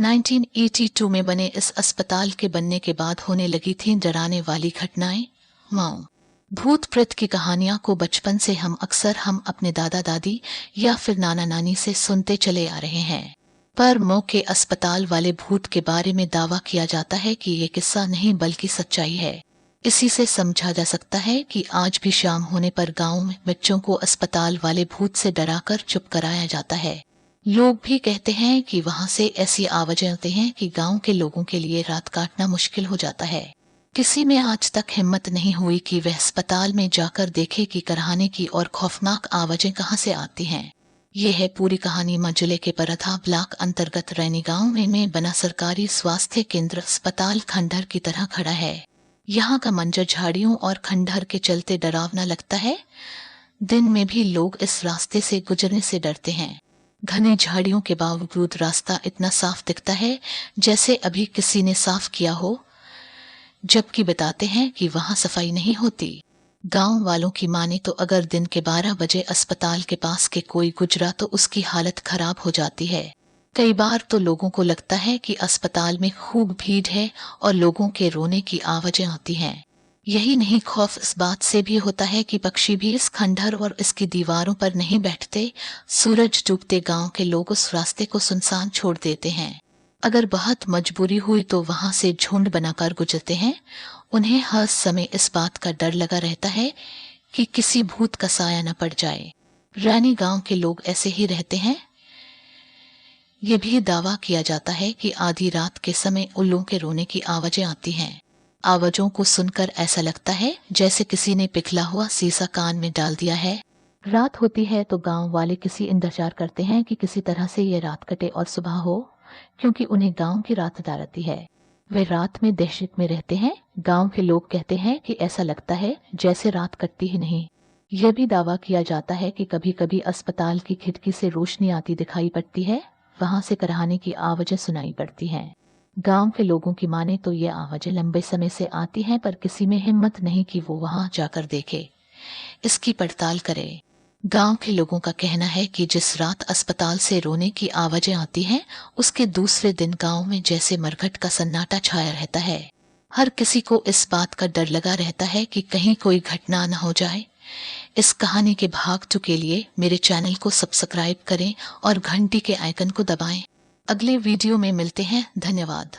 1982 में बने इस अस्पताल के बनने के बाद होने लगी थी डराने वाली घटनाएं। माओ भूत प्रेत की कहानियां को बचपन से हम अपने दादा दादी या फिर नाना नानी से सुनते चले आ रहे हैं। पर मौ के अस्पताल वाले भूत के बारे में दावा किया जाता है कि ये किस्सा नहीं बल्कि सच्चाई है। इसी से समझा जा सकता है कि आज भी शाम होने पर गांव में बच्चों को अस्पताल वाले भूत से डराकर चुप कराया जाता है। लोग भी कहते हैं कि वहां से ऐसी आवाजें आती हैं कि गांव के लोगों के लिए रात काटना मुश्किल हो जाता है। किसी में आज तक हिम्मत नहीं हुई कि वह अस्पताल में जाकर देखे कि करहाने की और खौफनाक आवाजें कहां से आती हैं। ये है पूरी कहानी। जिले के परथा ब्लॉक अंतर्गत रैनी गांव में बना सरकारी स्वास्थ्य केंद्र अस्पताल खंडहर की तरह खड़ा है। यहाँ का मंजर झाड़ियों और खंडहर के चलते डरावना लगता है। दिन में भी लोग इस रास्ते से गुजरने से डरते हैं। घने झाड़ियों के बावजूद रास्ता इतना साफ दिखता है जैसे अभी किसी ने साफ किया हो, जबकि बताते हैं कि वहां सफाई नहीं होती। गांव वालों की माने तो अगर दिन के 12 बजे अस्पताल के पास के कोई गुजरा तो उसकी हालत खराब हो जाती है। कई बार तो लोगों को लगता है कि अस्पताल में खूब भीड़ है और लोगों के रोने की आवाजें आती हैं। यही नहीं, खौफ इस बात से भी होता है कि पक्षी भी इस खंडहर और इसकी दीवारों पर नहीं बैठते। सूरज डूबते गांव के लोग उस रास्ते को सुनसान छोड़ देते हैं। अगर बहुत मजबूरी हुई तो वहां से झुंड बनाकर गुजरते हैं। उन्हें हर समय इस बात का डर लगा रहता है कि किसी भूत का साया न पड़ जाए। रैनी गांव के लोग ऐसे ही रहते हैं। ये भी दावा किया जाता है कि आधी रात के समय उल्लू के रोने की आवाजें आती हैं। आवाजों को सुनकर ऐसा लगता है जैसे किसी ने पिघला हुआ शीशा कान में डाल दिया है। रात होती है तो गांव वाले किसी इंतजार करते हैं कि किसी तरह से ये रात कटे और सुबह हो, क्योंकि उन्हें गांव की रात डराती है। वे रात में दहशत में रहते हैं। गांव के लोग कहते हैं कि ऐसा लगता है जैसे रात कटती ही नहीं। यह भी दावा किया जाता है कि कभी कभी अस्पताल की खिड़की से रोशनी आती दिखाई पड़ती है। वहां से करहाने की आवाजें सुनाई पड़ती हैं। गांव के लोगों की माने तो ये आवाजें लंबे समय से आती हैं, पर किसी में हिम्मत नहीं कि वो वहां जाकर देखे, इसकी पड़ताल करे। गांव के लोगों का कहना है कि जिस रात अस्पताल से रोने की आवाजें आती हैं, उसके दूसरे दिन गांव में जैसे मरघट का सन्नाटा छाया रहता है। हर किसी को इस बात का डर लगा रहता है कि कहीं कोई घटना न हो जाए। इस कहानी के भाग 2 के लिए मेरे चैनल को सब्सक्राइब करें और घंटी के आइकन को दबाएं। अगले वीडियो में मिलते हैं। धन्यवाद।